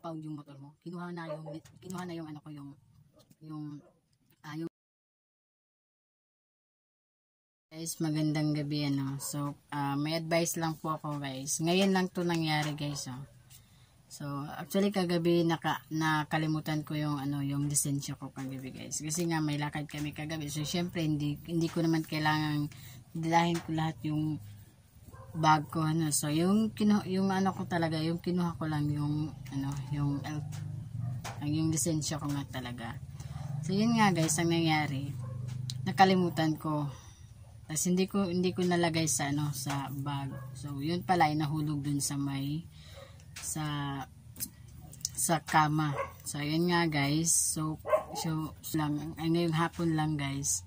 ma-impound yung motor mo. Kinuha na yung ano ko yung guys, magandang gabi ano. So, may advice lang po ako guys. Ngayon lang to nangyari guys oh. So, actually kagabi nakalimutan ko yung yung lisensya ko kagabi guys. Kasi nga may lakad kami kagabi. So, syempre hindi ko naman kailangang dalahin ko lahat yung bag ko ano. So, yung ano ko talaga, yung kinuha ko lang yung yung lisensya ko nga talaga. So, yun nga guys, ang nangyari. Nakalimutan ko. Tapos hindi ko nalagay sa sa bag. So, yun pala ay nahulog dun sa sa kama. So, yun nga guys. So lang ngayong hapon lang guys.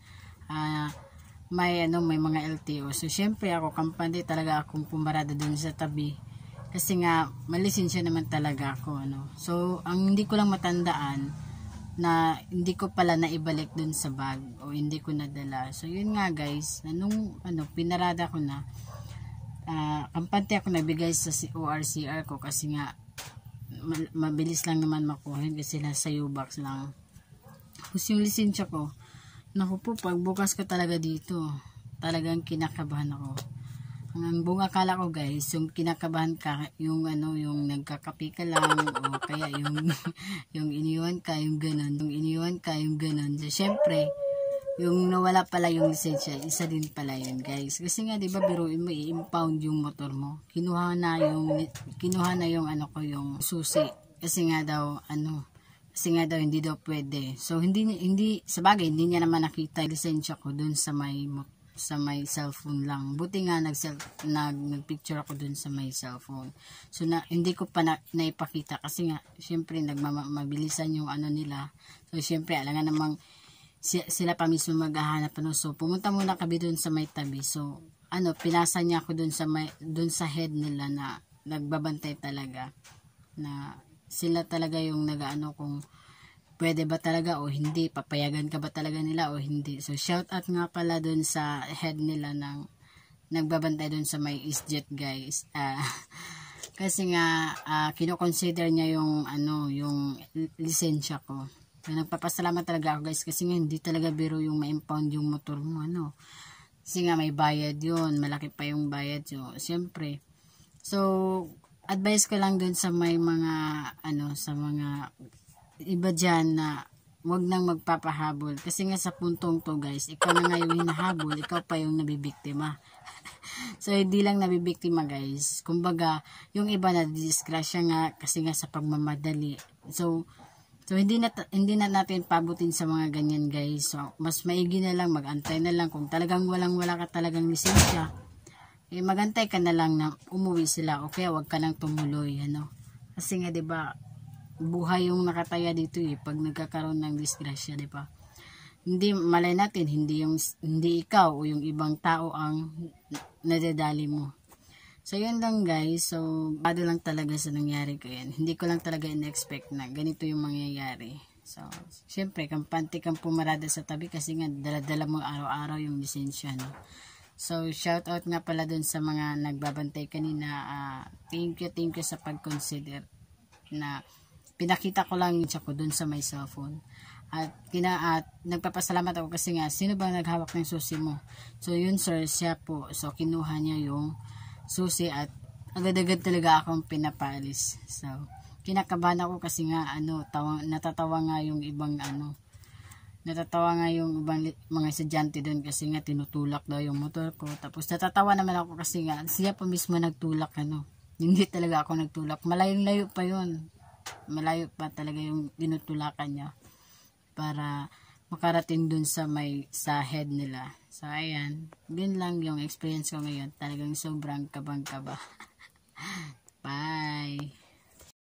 May mga LTO. So, syempre ako kampante talaga akong pumarada dun sa tabi. Kasi nga malisensya naman talaga ako So, ang hindi ko lang matandaan na hindi ko pala naibalik dun sa bag o hindi ko nadala. So, yun nga guys, nung pinarada ko na, kampante ako nabigay sa ORCR ko kasi nga mabilis lang naman makuhin kasi nasa U-box lang. Tapos yung lisensya ko, naku po, pagbukas ko talaga dito, talagang kinakabahan ako. Ang buong akala ko guys, yung kinakabahan ka, yung yung nagkakapi ka lang, o kaya yung iniwan ka, yung ganun. So, syempre, yung nawala pala yung lisensya, isa din pala yun guys. Kasi nga, di ba, biruin mo, i-impound yung motor mo. Kinuha na yung yung susi. Kasi nga daw, hindi daw pwede. So, sa bagay, hindi niya naman nakita yung lisensya ko dun sa may cellphone lang. Buti nga nagpicture ako dun sa may cellphone. So, hindi ko pa naipakita kasi nga, syempre, mabilisan yung nila. So, syempre, alangan namang sila pa mismo maghahanap. So, pumunta muna kami dun sa may tabi. So, pinasa niya ako dun sa head nila na nagbabantay talaga. Na sila talaga yung kung pwede ba talaga o hindi, papayagan ka ba talaga nila o hindi. So, shout out nga pala dun sa head nila ng nagbabantay dun sa may EastJet guys. Kasi nga, kinoconsider niya yung lisensya ko. So, nagpapasalamat talaga ako guys kasi nga hindi talaga biro yung ma-impound yung motor mo. Kasi nga may bayad yun, malaki pa yung bayad yun. Siyempre. So, advice ko lang dun sa may mga, sa mga iba dyan na wag nang magpapahabol. Kasi nga sa puntong to guys, ikaw na nga yung hinahabol, ikaw pa yung nabibiktima. So, hindi lang nabibiktima guys. Kumbaga, yung iba na disgrasya nga kasi nga sa pagmamadali. So hindi na natin pabutin sa mga ganyan guys. So, mas maigi na lang, magantay na lang. Kung talagang wala ka talagang lisensya, magantay ka na lang na umuwi sila. O kaya wag ka nang tumuloy. Kasi nga 'di ba, buhay yung nakataya dito pag nagkakaroon ng disgrasya, 'di ba? Hindi malay natin hindi ikaw o yung ibang tao ang nadadali mo. So yun lang guys. So bado lang talaga sa nangyari ko yan. Hindi ko lang talaga in-expect na ganito yung mangyayari. So syempre kampante kang pumarada sa tabi kasi nga dala-dala mo araw-araw yung lisensya So shout out nga pala dun sa mga nagbabantay kanina. Thank you sa pag-consider na pinakita ko lang yung ko dun sa my cellphone. At nagpapasalamat ako kasi nga, sino ba naghawak ng susi mo? So, yun sir, siya po. So, kinuha niya yung susi at agad-agad talaga akong pinapalis. So, kinakabahan ako kasi nga, natatawa nga yung ibang mga estudyante doon kasi nga tinutulak daw yung motor ko. Tapos, natatawa naman ako kasi nga, siya po mismo nagtulak, Hindi talaga ako nagtulak. Malayong-layo pa yun. Malayo pa talaga yung tinutulakan niya para makarating dun sa head nila. So, ayan. Yun lang yung experience ko ngayon. Talagang sobrang kabang-kaba. Bye!